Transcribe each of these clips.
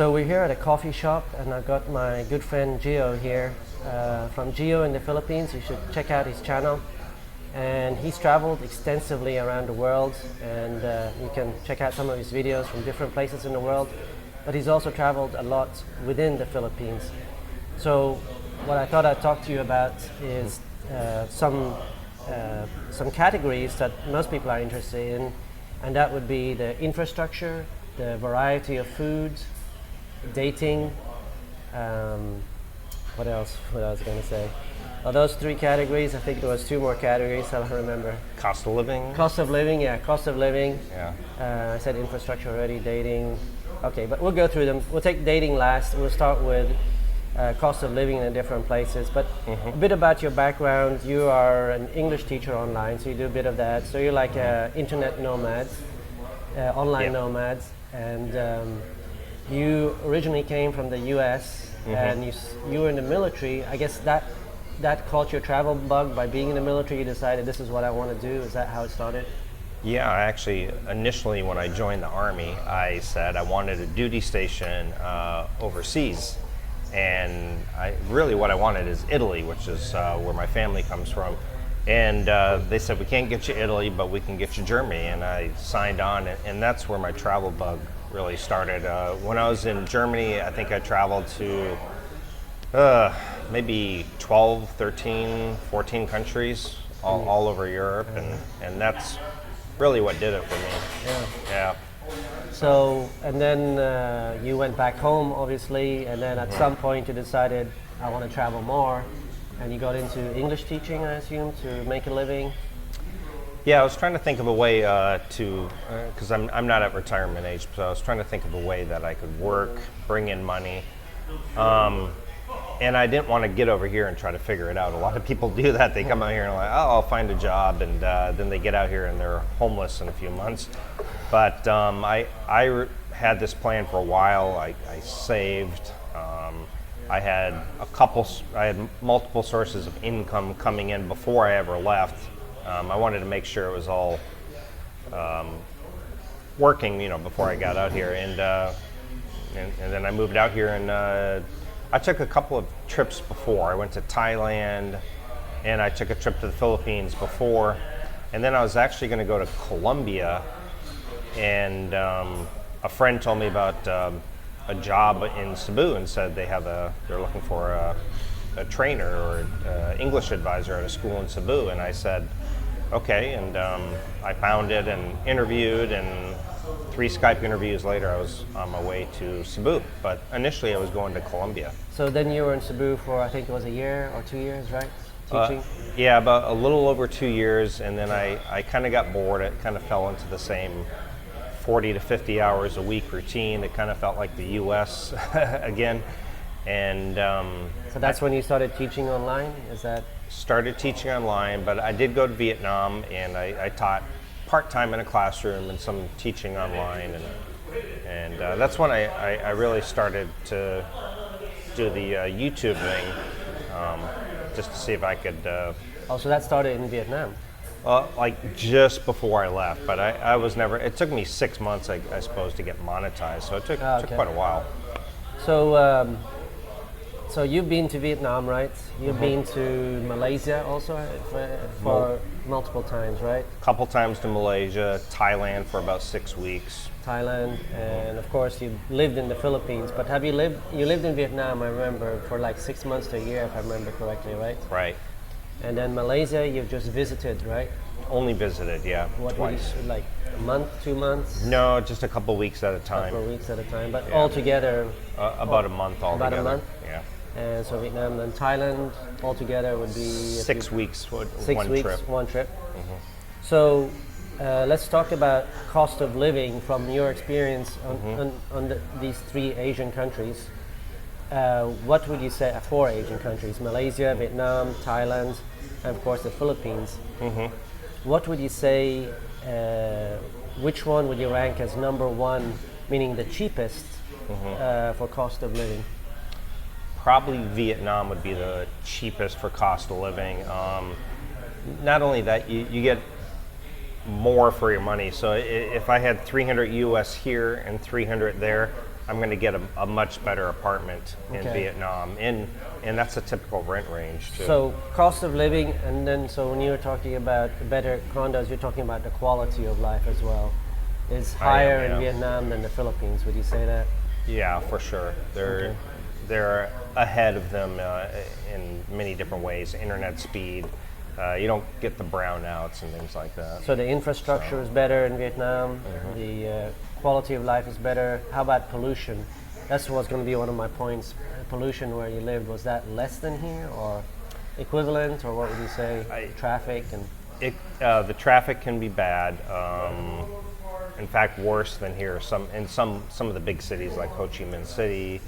So we're here at a coffee shop, and I've got my good friend Gio here from Gio in the Philippines. You should check out his channel. And he's traveled extensively around the world, and you can check out some of his videos from different places in the world. But he's also traveled a lot within the Philippines. So what I thought I'd talk to you about is some categories that most people are interested in, and that would be the infrastructure, the variety of foods, dating, what else was I going to say? Well, those three categories. I think there was two more categories, I don't remember. Cost of living? Cost of living, yeah, cost of living. Yeah. I said infrastructure already, dating. Okay, but we'll go through them. We'll take dating last. We'll start with cost of living in different places. But a bit about your background. You are an English teacher online, so you do a bit of that. So you're like internet nomads, online nomads. And you originally came from the US, and you were in the military. I guess that caught your travel bug. By being in the military, you decided this is what I want to do. Is that how it started? Yeah, actually, initially when I joined the Army, I said I wanted a duty station overseas. And what I wanted is Italy, which is where my family comes from. And they said, we can't get you Italy, but we can get you Germany. And I signed on, and that's where my travel bug really started. When I was in Germany, I think I traveled to maybe 12, 13, 14 countries all over Europe, and that's really what did it for me. Yeah. So, and then you went back home, obviously, and then at some point you decided, I want to travel more, and you got into English teaching, I assume, to make a living. Yeah, I was trying to think of a way because I'm not at retirement age, so I was trying to think of a way that I could work, bring in money. And I didn't want to get over here and try to figure it out. A lot of people do that. They come out here and like, oh, I'll find a job, and then they get out here and they're homeless in a few months. But I had this plan for a while. I saved. I had multiple sources of income coming in before I ever left. I wanted to make sure it was all working, before I got out here. And then I moved out here, and I took a couple of trips before. I went to Thailand, and I took a trip to the Philippines before, and then I was actually going to go to Colombia, and a friend told me about a job in Cebu and said they're looking for a trainer or English advisor at a school in Cebu, and I said, okay, and I found it and interviewed, and 3 Skype interviews later, I was on my way to Cebu. But initially, I was going to Colombia. So then you were in Cebu for, I think it was a year or 2 years, right? Teaching? Yeah, about a little over 2 years. And then I kind of got bored. It kind of fell into the same 40 to 50 hours a week routine. It kind of felt like the U.S. again. And so that's when you started teaching online? Is that? Started teaching online, but I did go to Vietnam, and I taught part-time in a classroom and some teaching online, and that's when I really started to do the YouTube thing, just to see if I could. So that started in Vietnam? Like just before I left, but I was never. It took me 6 months, I suppose, to get monetized, so it took quite a while. So you've been to Vietnam, right? You've been to Malaysia also for multiple times, right? A couple times to Malaysia, Thailand for about 6 weeks. Thailand, and of course you lived in the Philippines. But you lived in Vietnam, I remember, for like 6 months to a year, if I remember correctly, right? Right. And then Malaysia, you've just visited, right? Only visited, yeah. Twice. Like a month, 2 months? No, just a couple weeks at a time. A couple of weeks at a time, but altogether? About a month altogether. About a month? Yeah. And so Vietnam and Thailand altogether would be 6 weeks, one trip. So let's talk about cost of living from your experience on these 3 Asian countries. What would you say 4 Asian countries? Malaysia, Vietnam, Thailand, and of course the Philippines. What would you say, which one would you rank as number 1, meaning the cheapest for cost of living? Probably Vietnam would be the cheapest for cost of living. Not only that, you get more for your money. So if I had 300 US here and 300 there, I'm going to get a much better apartment in Vietnam, and that's a typical rent range too. So cost of living, and then so when you're talking about better condos, you're talking about the quality of life as well, is higher in Vietnam than the Philippines. Would you say that? Yeah, for sure. They're ahead of them in many different ways. Internet speed, you don't get the brownouts and things like that. So the infrastructure is better in Vietnam. The quality of life is better. How about pollution? That's what's going to be one of my points. Pollution where you lived, was that less than here or equivalent, or what would you say? Traffic and the traffic can be bad. In fact, worse than here. Some of the big cities like Ho Chi Minh City.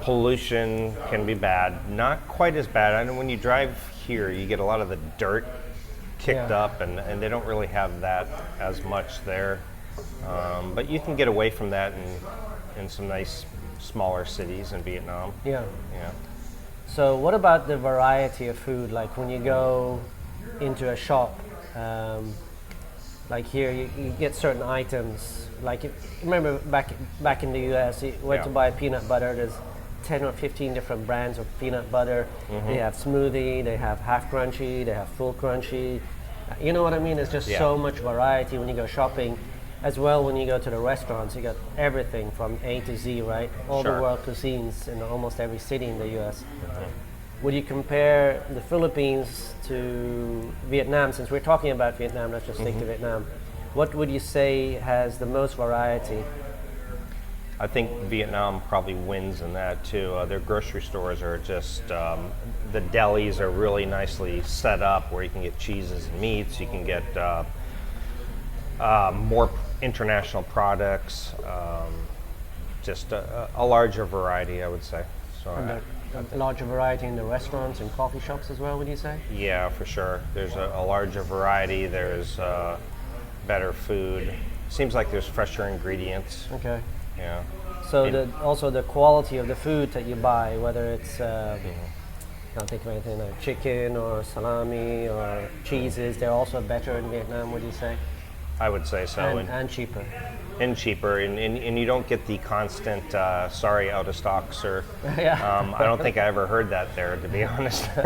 Pollution can be bad. Not quite as bad. I know when you drive here, you get a lot of the dirt kicked up, and they don't really have that as much there. But you can get away from that in some nice smaller cities in Vietnam. Yeah. Yeah. So what about the variety of food? Like when you go into a shop, like here, you get certain items. Like remember back in the U.S., you went to buy peanut butter. There's 10 or 15 different brands of peanut butter. They have smoothie, they have half crunchy, they have full crunchy. You know what I mean? There's just so much variety when you go shopping. As well, when you go to the restaurants, you got everything from A to Z, right? All the world cuisines in almost every city in the U.S. Would you compare the Philippines to Vietnam? Since we're talking about Vietnam, let's just stick to Vietnam. What would you say has the most variety? I think Vietnam probably wins in that too. Their grocery stores are just, the delis are really nicely set up where you can get cheeses and meats. You can get more international products, just a larger variety, I would say. So A larger variety in the restaurants and coffee shops as well, would you say? Yeah, for sure. There's a larger variety. There's better food. Seems like there's fresher ingredients. Okay. Yeah. So also the quality of the food that you buy, whether it's can't think of anything like chicken or salami or cheeses, they're also better in Vietnam, would you say? I would say so. And cheaper. And cheaper, and you don't get the constant, sorry, out of stock, sir. I don't think I ever heard that there, to be honest. So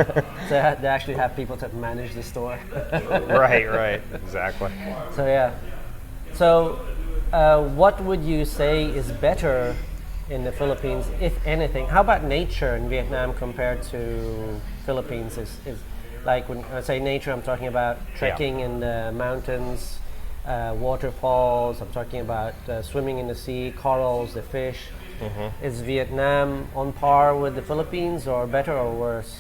they actually have people to manage the store. Right, exactly. So yeah. So what would you say is better in the Philippines, if anything? How about nature in Vietnam compared to Philippines? Is like when I say nature, I'm talking about trekking in the mountains, waterfalls. I'm talking about swimming in the sea, corals, the fish. Is Vietnam on par with the Philippines, or better or worse?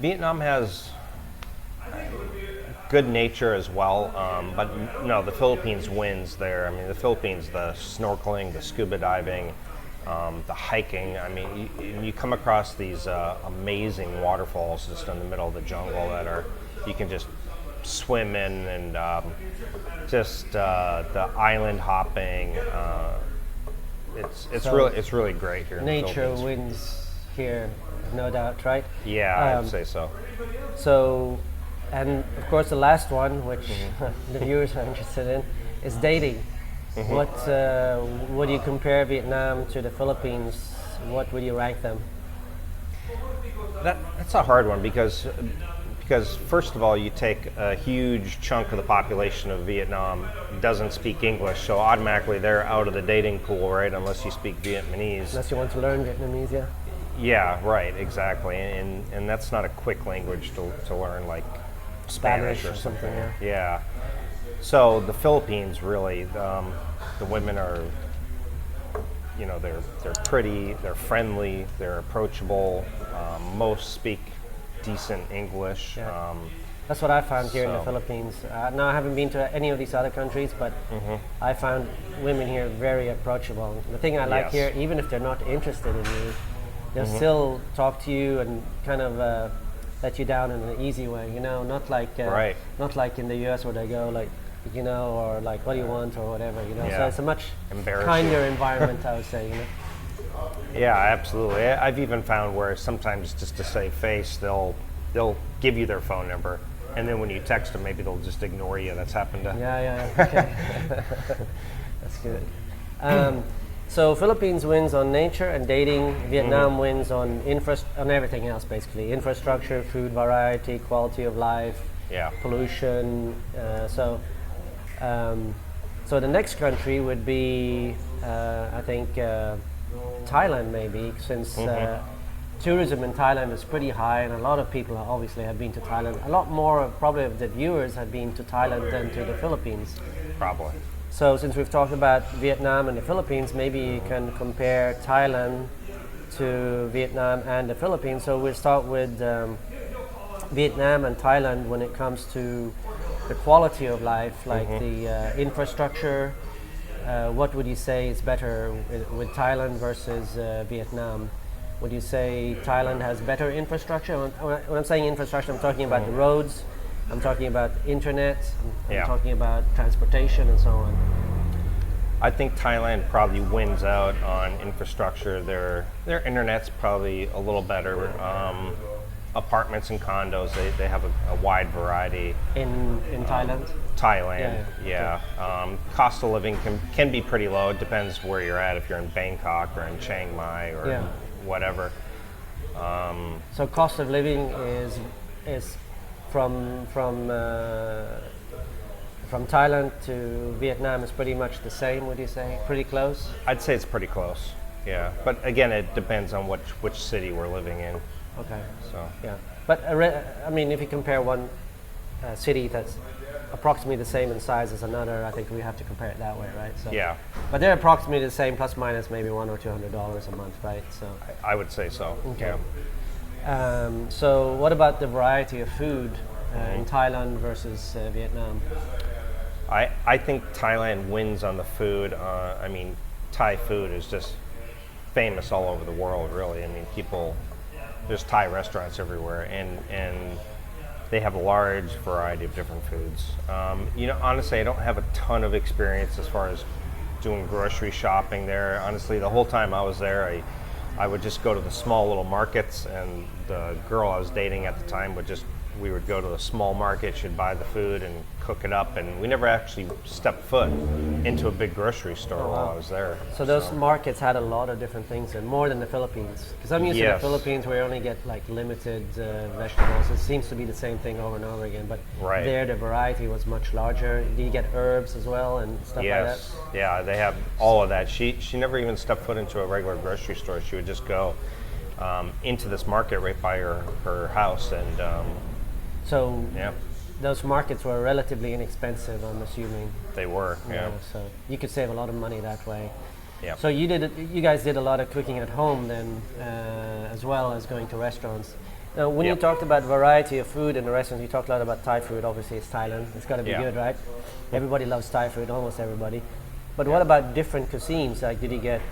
Vietnam has good nature as well, but no, the Philippines wins there. I mean, the Philippines, the snorkeling, the scuba diving, the hiking. I mean, you come across these amazing waterfalls just in the middle of the jungle that you can just swim in, and just the island hopping. It's really great here. Nature wins here, no doubt, right? Yeah, I'd say so. So, and of course the last one, which the viewers are interested in, is dating. What would you compare Vietnam to the Philippines? What would you rank them? That's a hard one because first of all, you take a huge chunk of the population of Vietnam doesn't speak English, so automatically they're out of the dating pool, right? Unless you speak Vietnamese. Unless you want to learn Vietnamese, yeah. Yeah, right, exactly, and that's not a quick language to learn like Spanish or something. Yeah. So the Philippines really, the women are, they're pretty, they're friendly, they're approachable. Most speak decent English. Yeah. That's what I found here in the Philippines. Now I haven't been to any of these other countries, but I found women here very approachable. The thing I like here, even if they're not interested in you, they'll still talk to you and kind of let you down in an easy way. Not like not like in the U.S. where they go like, or like, what do you want or whatever. So it's a much kinder environment, I would say. Yeah, absolutely. I've even found where sometimes just to save face, they'll give you their phone number, and then when you text them, maybe they'll just ignore you. That's happened to. Yeah. Okay. That's good. So Philippines wins on nature and dating. Vietnam wins on on everything else, basically. Infrastructure, food variety, quality of life, Yeah. pollution. So the next country would be, I think, Thailand maybe, since tourism in Thailand is pretty high, and a lot of people obviously have been to Thailand. A lot more probably of the viewers have been to Thailand than to the Philippines. Probably. So since we've talked about Vietnam and the Philippines, maybe you can compare Thailand to Vietnam and the Philippines. So we'll start with Vietnam and Thailand when it comes to the quality of life, like the infrastructure. What would you say is better with Thailand versus Vietnam? Would you say Thailand has better infrastructure? When I'm saying infrastructure, I'm talking about the roads, I'm talking about internet, I'm talking about transportation and so on. I think Thailand probably wins out on infrastructure. Their internet's probably a little better. Apartments and condos, they have a wide variety. In Thailand? Thailand, yeah. Cost of living can be pretty low. It depends where you're at. If you're in Bangkok or in Chiang Mai or whatever. So cost of living is from Thailand to Vietnam is pretty much the same. Would you say pretty close? I'd say it's pretty close. Yeah, but again, it depends on which city we're living in. Okay. So yeah, but I mean, if you compare one city that's approximately the same in size as another, I think we have to compare it that way, right? So, yeah. But they're approximately the same, plus minus maybe $100 or $200 a month, right? So I would say so. Okay. Yeah. So what about the variety of food in Thailand versus Vietnam? I think Thailand wins on the food. I mean, Thai food is just famous all over the world, really. I mean, there's Thai restaurants everywhere, and they have a large variety of different foods. Honestly, I don't have a ton of experience as far as doing grocery shopping there. Honestly, the whole time I was there, I would just go to the small little markets, and the girl I was dating at the time we would go to the small market, she'd buy the food and cook it up, and we never actually stepped foot into a big grocery store while I was there. So those markets had a lot of different things, and more than the Philippines. Because I'm used to the Philippines where you only get like limited vegetables. It seems to be the same thing over and over again, but there the variety was much larger. Do you get herbs as well and stuff like that? Yeah, they have all of that. She never even stepped foot into a regular grocery store. She would just go into this market right by her house, and so those markets were relatively inexpensive, I'm assuming. They were, yeah. So you could save a lot of money that way. Yeah. So you guys did a lot of cooking at home then, as well as going to restaurants. Now, when you talked about variety of food in the restaurants, you talked a lot about Thai food. Obviously, it's Thailand. It's got to be good, right? Everybody loves Thai food, almost everybody. But what about different cuisines? Like, did you get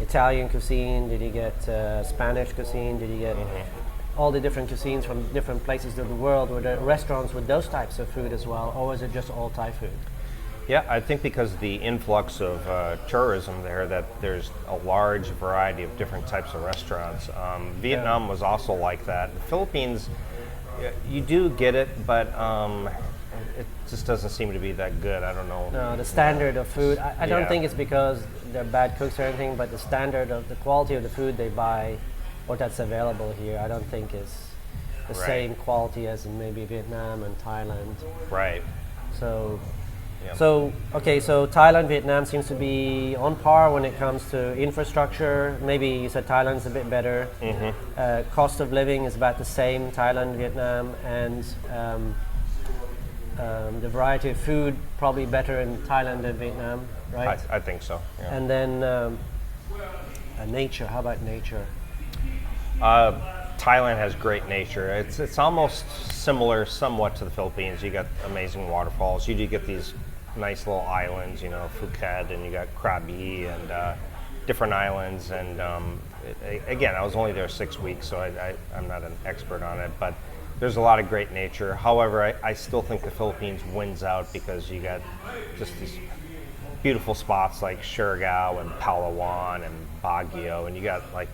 Italian cuisine? Did you get Spanish cuisine? Did you get all the different cuisines from different places of the world? Were there restaurants with those types of food as well, or was it just all Thai food? Yeah, I think because of the influx of tourism there, that there's a large variety of different types of restaurants. Vietnam was also like that. The Philippines, you do get it, but it just doesn't seem to be that good. I don't know. No, the standard of food, I don't think it's because they're bad cooks or anything, but the standard of the quality of the food they buy or that's available here, I don't think is the same quality as in maybe Vietnam and Thailand. Right. So Thailand, Vietnam seems to be on par when it comes to infrastructure. Maybe you said Thailand's a bit better. Cost of living is about the same, Thailand, Vietnam, and the variety of food probably better in Thailand than Vietnam, right? I think so. Yeah. And then nature. How about nature? Thailand has great nature. It's almost similar somewhat to the Philippines. You got amazing waterfalls. You do get these nice little islands, Phuket, and you got Krabi and different islands. And again, I was only there 6 weeks, so I'm not an expert on it, but there's a lot of great nature. However, I still think the Philippines wins out because you got just these beautiful spots like Siargao and Palawan and Baguio, and you got like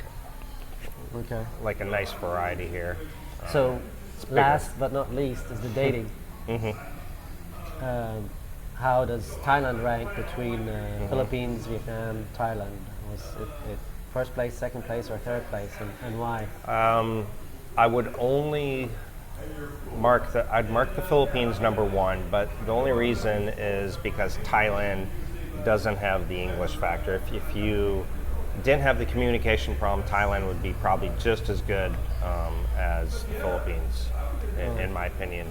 a nice variety here. So last but not least is the dating. how does Thailand rank between Philippines, Vietnam, Thailand? Was it first place, second place, or third place, and why? I would only I'd mark the Philippines number one, but the only reason is because Thailand doesn't have the English factor. If you didn't have the communication problem, Thailand would be probably just as good as the Philippines, in my opinion.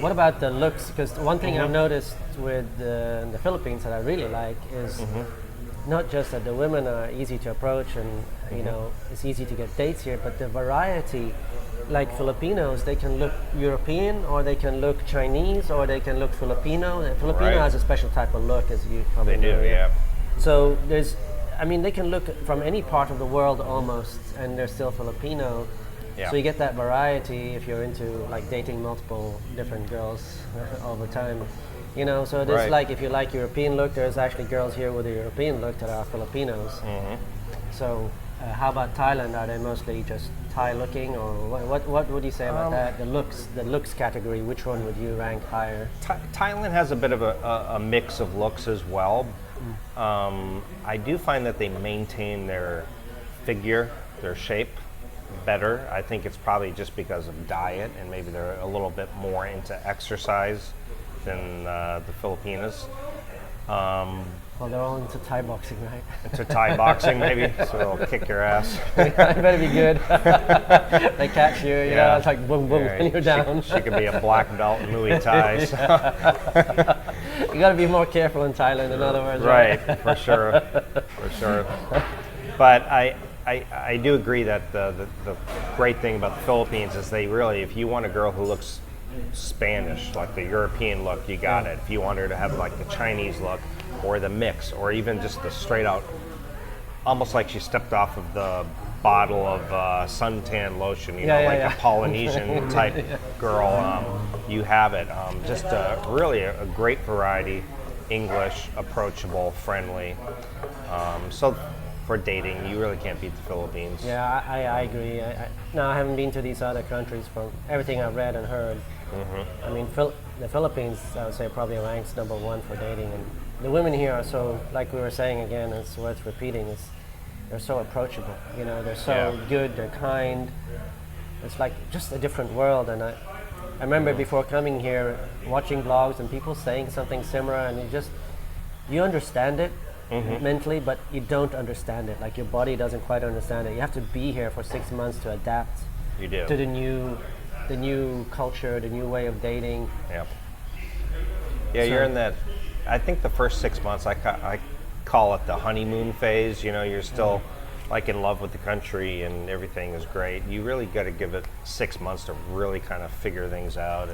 What about the looks? Because one thing I've noticed with the Philippines that I really like is not just that the women are easy to approach and you know it's easy to get dates here, but the variety. Like Filipinos, they can look European, or they can look Chinese, or they can look Filipino. Filipino has a special type of look, as you probably know. They do, yeah. So they can look from any part of the world almost, and they're still Filipino. Yeah. So you get that variety if you're into like dating multiple different girls over time. You know, so there's like if you like European look, there's actually girls here with a European look that are Filipinos. So how about Thailand? Are they mostly just Thai looking, or what would you say about that? The looks category, which one would you rank higher? Thailand has a bit of a mix of looks as well. I do find that they maintain their figure, their shape better. I think it's probably just because of diet, and maybe they're a little bit more into exercise than the Filipinos. Well, they're all into Thai boxing, right? Into Thai boxing, maybe, so they'll kick your ass. It better be good. They catch you, you know, it's like boom, boom, and you're down. She could be a black belt in Muay Thai. So. You got to be more careful in Thailand, in other words. Right, for sure. But I do agree that the great thing about the Philippines is they really, if you want a girl who looks Spanish, like the European look, you got it. If you want her to have like the Chinese look, or the mix, or even just the straight out, almost like she stepped off of the bottle of suntan lotion, you know, a Polynesian type girl, you have it. Just really a great variety, English, approachable, friendly. So for dating, you really can't beat the Philippines. Yeah, I agree. Now, I haven't been to these other countries from everything I've read and heard. I mean, the Philippines, I would say, probably ranks number one for dating. And the women here are so, like we were saying again, it's worth repeating, they're so approachable. You know, they're so good, they're kind. It's like just a different world. And I remember before coming here, watching blogs and people saying something similar, and you understand it mentally, but you don't understand it. Like your body doesn't quite understand it. You have to be here for 6 months to adapt to the new culture, the new way of dating. Yeah, you're in that. I think the first 6 months, I call it the honeymoon phase. You know, you're still like in love with the country and everything is great. You really got to give it 6 months to really kind of figure things out.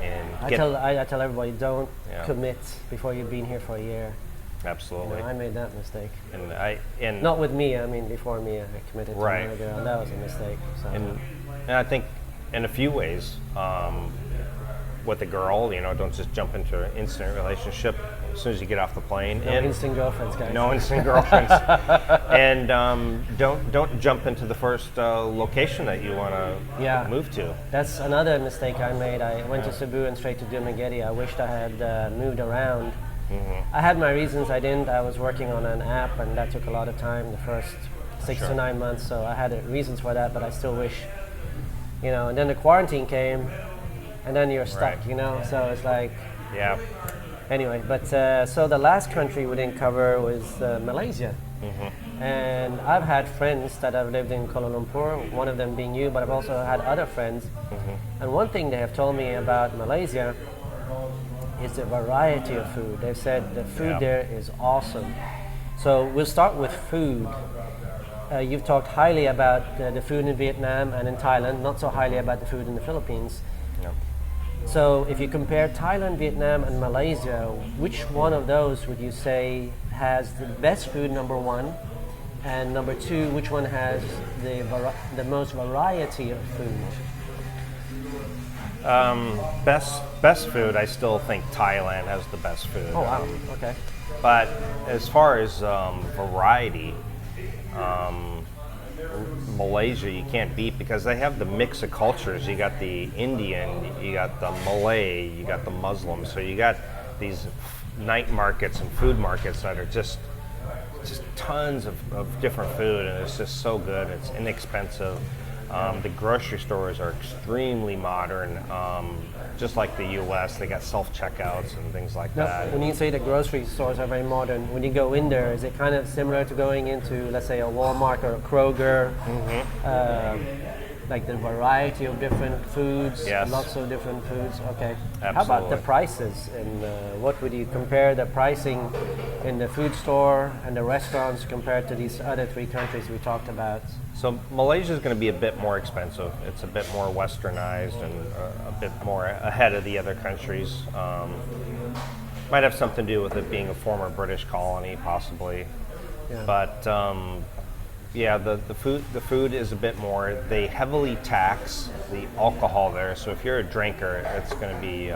And I tell everybody, don't commit before you've been here for a year. Absolutely. You know, I made that mistake. And not with me. I mean, before me, I committed to another girl, and that was a mistake. So. And I think in a few ways. With a girl, you know, don't just jump into an instant relationship as soon as you get off the plane. No instant girlfriends, guys. No instant girlfriends. And don't jump into the first location that you want to move to. That's another mistake I made. I went to Cebu and straight to Dumaguete. I wished I had moved around. I had my reasons. I didn't. I was working on an app, and that took a lot of time, the first 6 to 9 months. So I had reasons for that, but I still wish, you know. And then the quarantine came. And then you're stuck, you know, so it's like... Anyway, but so the last country we didn't cover was Malaysia. And I've had friends that have lived in Kuala Lumpur, one of them being you, but I've also had other friends. And one thing they have told me about Malaysia is the variety of food. They've said the food there is awesome. So we'll start with food. You've talked highly about the food in Vietnam and in Thailand, not so highly about the food in the Philippines. So if you compare Thailand, Vietnam, and Malaysia, which one of those would you say has the best food, number one? And number two, which one has the most variety of food? Best food, I still think Thailand has the best food. Oh, wow. Okay. But as far as variety, Malaysia you can't beat because they have the mix of cultures. You got the Indian, you got the Malay, you got the Muslim. So you got these night markets and food markets that are just tons of different food, and it's just so good. It's inexpensive. The grocery stores are extremely modern, just like the U.S. They got self-checkouts and things like that. When you say the grocery stores are very modern, when you go in there, is it kind of similar to going into, let's say, a Walmart or a Kroger? Like the variety of different foods, Yes. lots of different foods. Okay. Absolutely. How about the prices? And what would you compare the pricing in the food store and the restaurants compared to these other three countries we talked about? So Malaysia is going to be a bit more expensive. It's a bit more westernized and a bit more ahead of the other countries. Might have something to do with it being a former British colony, possibly. Yeah. But yeah, the food is a bit more. They heavily tax the alcohol there. So if you're a drinker, it's going to be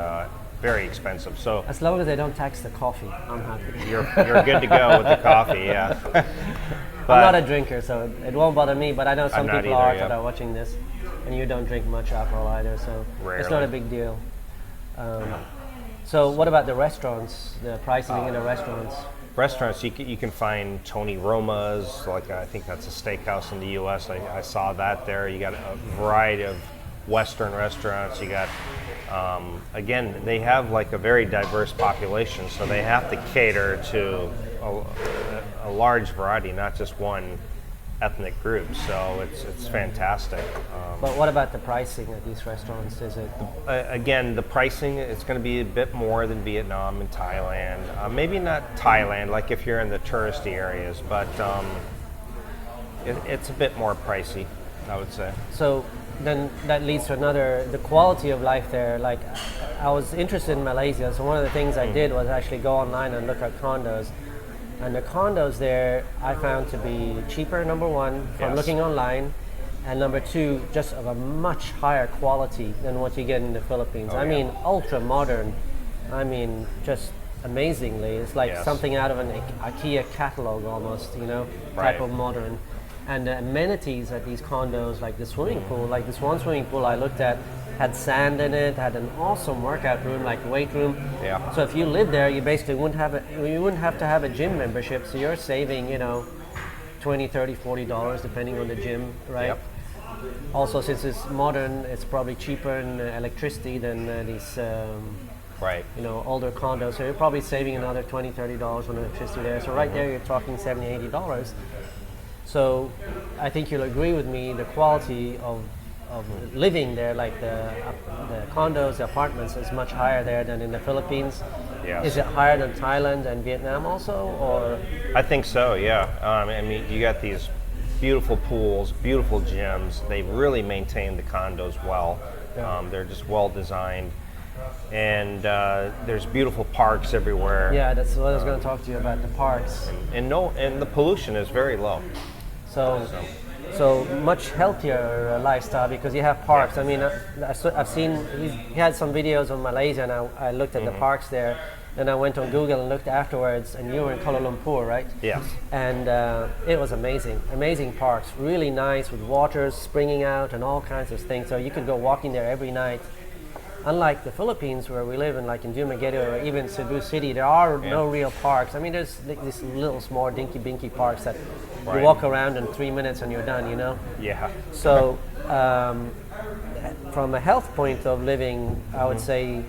very expensive. So As long as they don't tax the coffee, I'm happy. you're good to go with the coffee. Yeah. I'm not a drinker, so it won't bother me, but I know some I'm not people either, are yeah. that are watching this, and you don't drink much alcohol either, so it's not Rarely. a big deal. So what about the restaurants, the pricing in the restaurants? Restaurants, you can find Tony Roma's, like I think that's a steakhouse in the U.S. I saw that there. You got a variety of Western restaurants. You got, again, they have like a very diverse population, so they have to cater to a large variety, not just one ethnic group. So it's fantastic. But what about the pricing at these restaurants? Is it Again, the pricing, it's going to be a bit more than Vietnam and Thailand. Maybe not Thailand, like if you're in the touristy areas, but it's a bit more pricey, I would say. so? Then that leads to the quality of life there. Like, I was interested in Malaysia, so one of the things I did was actually go online and look at condos. And the condos there I found to be cheaper, number one, from Yes. looking online, and number two, just of a much higher quality than what you get in the Philippines. Oh, I yeah. mean, ultra modern. I mean, just amazingly. It's like Yes. something out of an IKEA catalog almost, you know, type Right. of modern. And the amenities at these condos, like the swimming pool, like this one swimming pool I looked at, had sand in it, had an awesome workout room, like weight room. Yeah. So if you live there, you basically wouldn't have to have a gym membership. So you're saving, $20, $30, $40 depending on the gym, right? Yep. Also, since it's modern, it's probably cheaper in electricity than these Right. older condos. So you're probably saving another $20, $30 on electricity there. So right there, you're talking $70, $80. So I think you'll agree with me, the quality of living there, like the condos, the apartments, is much higher there than in the Philippines. Yes. Is it higher than Thailand and Vietnam also, or? I think so, yeah. I mean, you got these beautiful pools, beautiful gyms. They really maintain the condos well. Yeah. They're just well designed. And there's beautiful parks everywhere. Yeah, that's what I was going to talk to you about, the parks. And the pollution is very low. So much healthier lifestyle because you have parks. I mean, I've seen, he had some videos on Malaysia, and I looked at the parks there. Then I went on Google and looked afterwards, and you were in Kuala Lumpur, right? Yes. And it was amazing parks, really nice with waters springing out and all kinds of things. So you could go walking there every night. Unlike the Philippines, where we live in, like in Dumaguete or even Cebu City, there are no real parks. I mean, there's like these little small dinky parks that you walk around in 3 minutes and you're done, Yeah. So from a health point of living, I would say,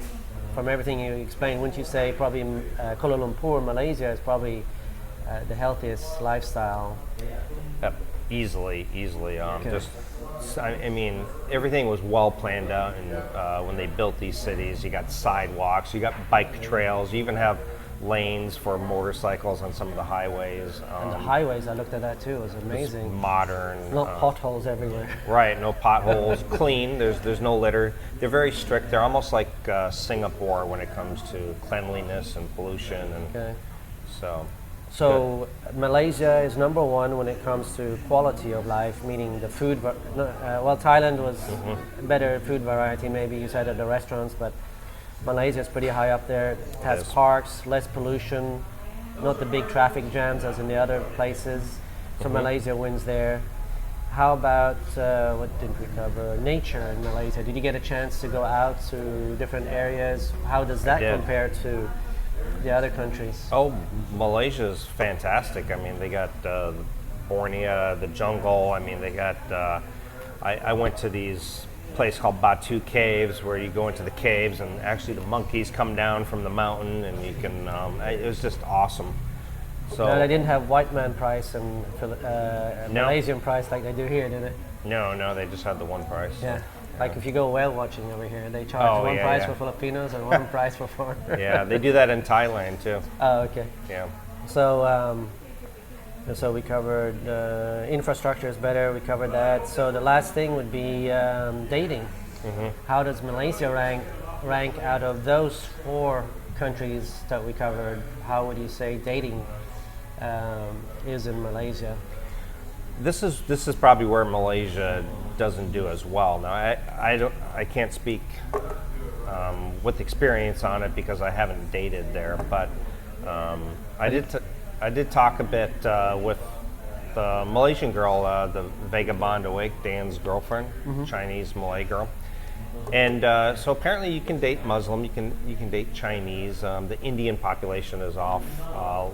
from everything you explained, wouldn't you say probably Kuala Lumpur, Malaysia is probably the healthiest lifestyle? Yep. Easily. I mean, everything was well planned out, and when they built these cities, you got sidewalks, you got bike trails, you even have lanes for motorcycles on some of the highways. And the highways, I looked at that too, it was amazing. It's modern. Not potholes everywhere. Right, no potholes, clean, there's no litter. They're very strict. They're almost like Singapore when it comes to cleanliness and pollution. And Okay. So Malaysia is number one when it comes to quality of life, meaning the food. Thailand was better food variety, maybe you said at the restaurants, but Malaysia is pretty high up there. It has Yes. parks, less pollution, not the big traffic jams as in the other places. So Malaysia wins there. how about, what did we cover? Nature in Malaysia. Did you get a chance to go out to different areas? How does that did. compare to the other countries? Oh, Malaysia's fantastic. I mean, they got Borneo, the jungle. I mean, they got. I went to these place called Batu Caves, where you go into the caves and actually the monkeys come down from the mountain, and you can. It was just awesome. So No, they didn't have white man price and No. Malaysian price like they do here, did they? no, they just had the one price. Yeah. Like if you go whale watching over here, they charge one price for Filipinos and one price for foreigners. Yeah, they do that in Thailand too. Oh, okay. Yeah. So we covered infrastructure is better. We covered that. So the last thing would be dating. How does Malaysia rank out of those 4 countries that we covered? How would you say dating is in Malaysia? This is probably where Malaysia doesn't do as well. Now I can't speak with experience on it because I haven't dated there, but I did talk a bit with the Malaysian girl, the Vagabond Awake, Dan's girlfriend, Chinese Malay girl, and so apparently you can date Muslim, you can date Chinese. The Indian population is off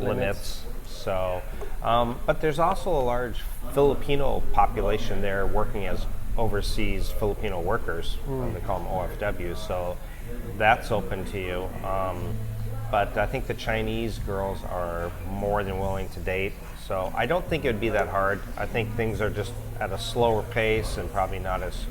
limits. So, but there's also a large Filipino population there working as overseas Filipino workers. They call them OFWs. So that's open to you. But I think the Chinese girls are more than willing to date. So I don't think it would be that hard. I think things are just at a slower pace and probably not as.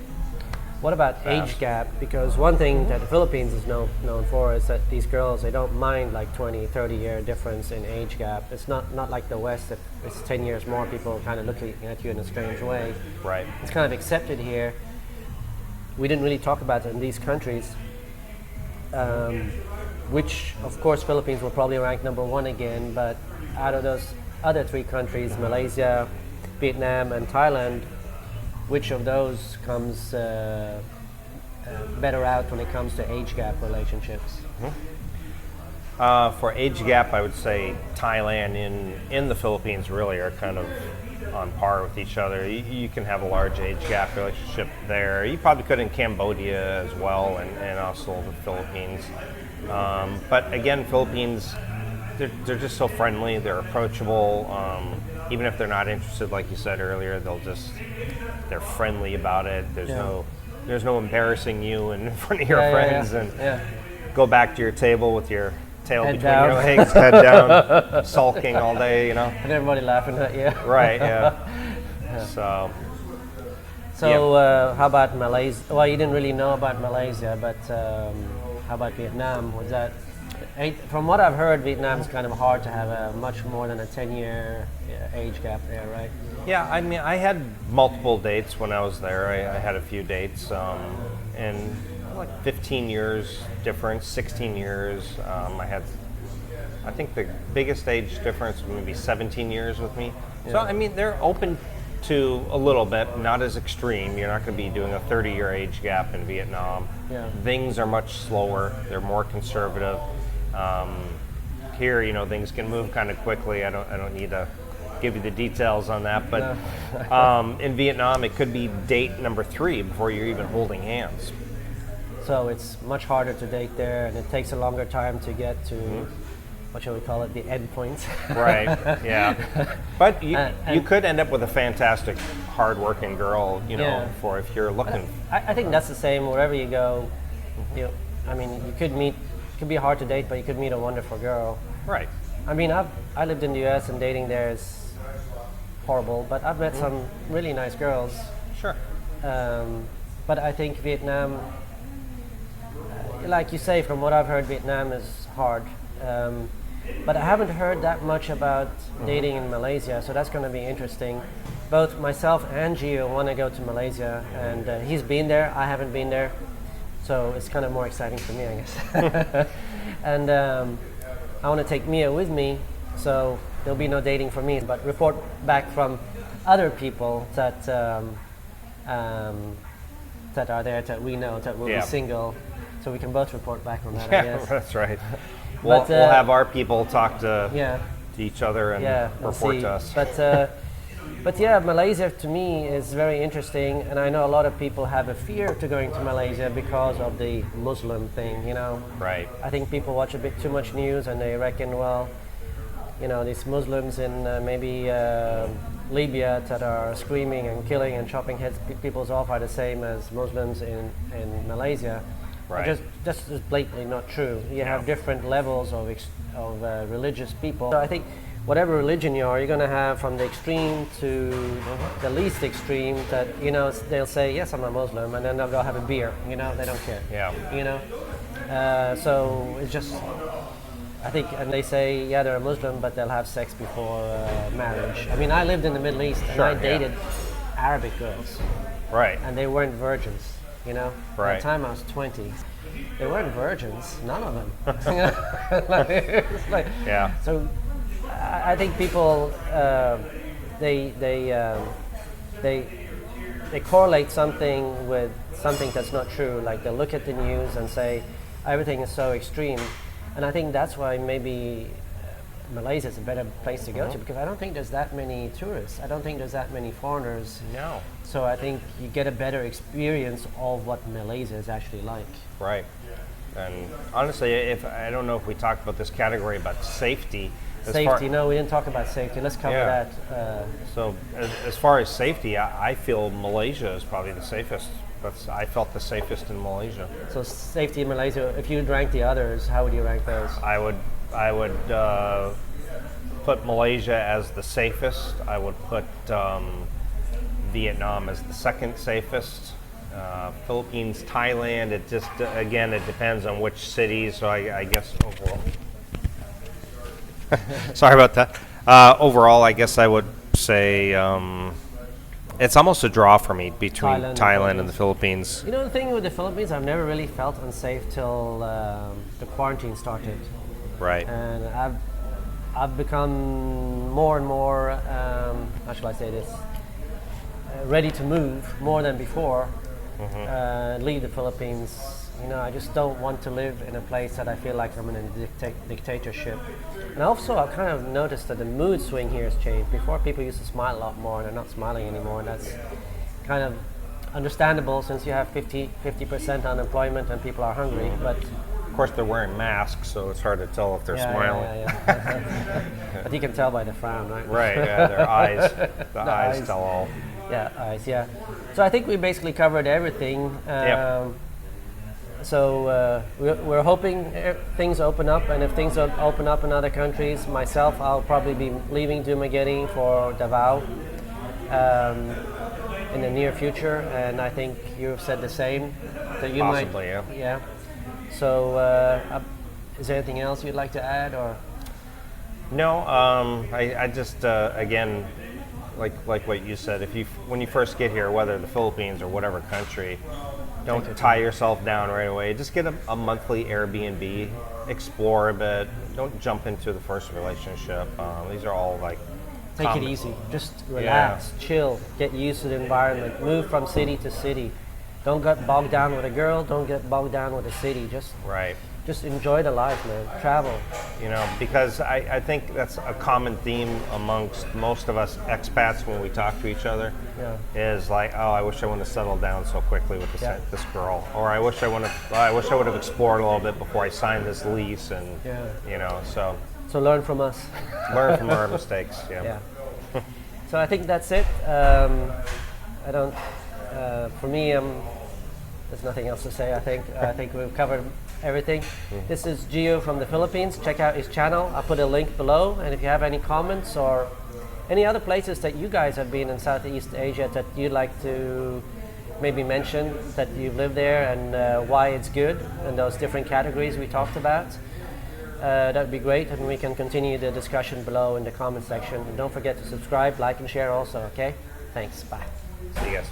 What about age gap? Because one thing that the Philippines is known for is that these girls, they don't mind like 20, 30-year difference in age gap. It's not like the West, if it's 10 years more, people kind of looking at you in a strange way. Right. It's kind of accepted here. We didn't really talk about it in these countries, which of course Philippines will probably rank number 1 again, but out of those other 3 countries, Malaysia, Vietnam and Thailand, which of those comes better out when it comes to age gap relationships? For age gap, I would say Thailand in the Philippines really are kind of on par with each other. You can have a large age gap relationship there. You probably could in Cambodia as well, and also the Philippines. But again, Philippines, they're just so friendly. They're approachable. Even if they're not interested, like you said earlier, they're friendly about it. There's no embarrassing you in front of your friends and go back to your table with your tail Head between down. your legs, head down, sulking all day, you know. And everybody laughing at you. Right, yeah. So how about Malaysia? Well, you didn't really know about Malaysia, but how about Vietnam? Was that? From what I've heard, Vietnam is kind of hard to have a much more than a 10-year age gap there, right? Yeah, I mean, I had multiple dates when I was there. I had a few dates, and like 15 years difference, 16 years. I think the biggest age difference was maybe 17 years with me. Yeah. So, I mean, they're open to a little bit, not as extreme. You're not going to be doing a 30-year age gap in Vietnam. Yeah. Things are much slower. They're more conservative. Here, things can move kind of quickly. I don't need to give you the details on that, but in Vietnam, it could be date number 3 before you're even holding hands. So it's much harder to date there, and it takes a longer time to get to, what shall we call it, the end point. Right, yeah. But you could end up with a fantastic, hard-working girl, for if you're looking. I think that's the same wherever you go. I mean, you could meet, it could be hard to date, but you could meet a wonderful girl. Right. I mean, I lived in the U.S. and dating there is horrible, but I've met some really nice girls. Sure. But I think Vietnam, like you say, from what I've heard, Vietnam is hard. But I haven't heard that much about dating in Malaysia, so that's going to be interesting. Both myself and Gio want to go to Malaysia, and he's been there, I haven't been there, so it's kind of more exciting for me, I guess. And I want to take Mia with me, so there'll be no dating for me, but report back from other people that that are there, that we know, that will be single, so we can both report back on that, I guess. That's right. We'll have our people talk to each other and report see. to us. But But yeah, Malaysia to me is very interesting, and I know a lot of people have a fear to going to Malaysia because of the Muslim thing, you know. Right. I think people watch a bit too much news and they reckon, well, you know, these Muslims in maybe Libya that are screaming and killing and chopping heads people's off are the same as Muslims in Malaysia. Right. Just is blatantly not true. You have different levels of religious people. So I think whatever religion you are, you're going to have from the extreme to the least extreme that, you know, they'll say, yes, I'm a Muslim, and then they'll go have a beer, you know, they don't care. Yeah. You know? So it's just, I think, and they say, yeah, they're a Muslim, but they'll have sex before marriage. I mean, I lived in the Middle East, and I dated Arabic girls. Right. And they weren't virgins, you know? Right. At the time I was 20. They weren't virgins, none of them. Yeah. So I think people they correlate something with something that's not true. Like they look at the news and say everything is so extreme, and I think that's why maybe Malaysia is a better place to go to, because I don't think there's that many tourists. I don't think there's that many foreigners. No. So I think you get a better experience of what Malaysia is actually like. Right. And honestly, if I don't know if we talked about this category about safety. Safety? No, we didn't talk about safety. Let's cover that. So as far as safety, I feel Malaysia is probably the safest. I felt the safest in Malaysia. So safety in Malaysia. If you rank the others, how would you rank those? I would put Malaysia as the safest. I would put Vietnam as the second safest. Philippines, Thailand. It just again it depends on which city. So I guess overall. Sorry about that. Overall, I guess I would say it's almost a draw for me between Thailand and the Philippines. You know, the thing with the Philippines, I've never really felt unsafe till the quarantine started. Right. And I've become more and more, how shall I say this, ready to move more than before, leave the Philippines. You know, I just don't want to live in a place that I feel like I'm in a dictatorship. And also, I've kind of noticed that the mood swing here has changed. Before, people used to smile a lot more, and they're not smiling anymore. That's kind of understandable since you have 50% unemployment and people are hungry. But of course, they're wearing masks, so it's hard to tell if they're smiling. Yeah. But you can tell by the frown, right? Right, yeah, their eyes. The eyes tell all. Yeah, eyes, yeah. So I think we basically covered everything. So we're hoping things open up, and if things open up in other countries, myself, I'll probably be leaving Dumaguete for Davao in the near future, and I think you've said the same. That you Possibly, might, yeah. So is there anything else you'd like to add, or? No, I just again, like what you said, when you first get here, whether the Philippines or whatever country, don't tie yourself down right away. Just get a monthly Airbnb, explore a bit. Don't jump into the first relationship. These are all like take it easy. Just relax, chill, get used to the environment. Move from city to city. Don't get bogged down with a girl. Don't get bogged down with a city. Just enjoy the life, man. Travel. You know, because I think that's a common theme amongst most of us expats when we talk to each other. Yeah. Is like, oh, I wish I wouldn't have settled down so quickly with this girl, or I wish I would have explored a little bit before I signed this lease, and you know, so learn from us. Learn from our mistakes. Yeah. So I think that's it. I don't. For me, there's nothing else to say. I think we've covered everything. This is Gio from the Philippines. Check out his channel. I'll put a link below, and if you have any comments or any other places that you guys have been in Southeast Asia that you'd like to maybe mention that you've lived there and why it's good, and those different categories we talked about, that would be great, and we can continue the discussion below in the comment section. And don't forget to subscribe, like, and share also, okay? Thanks, bye. See you guys.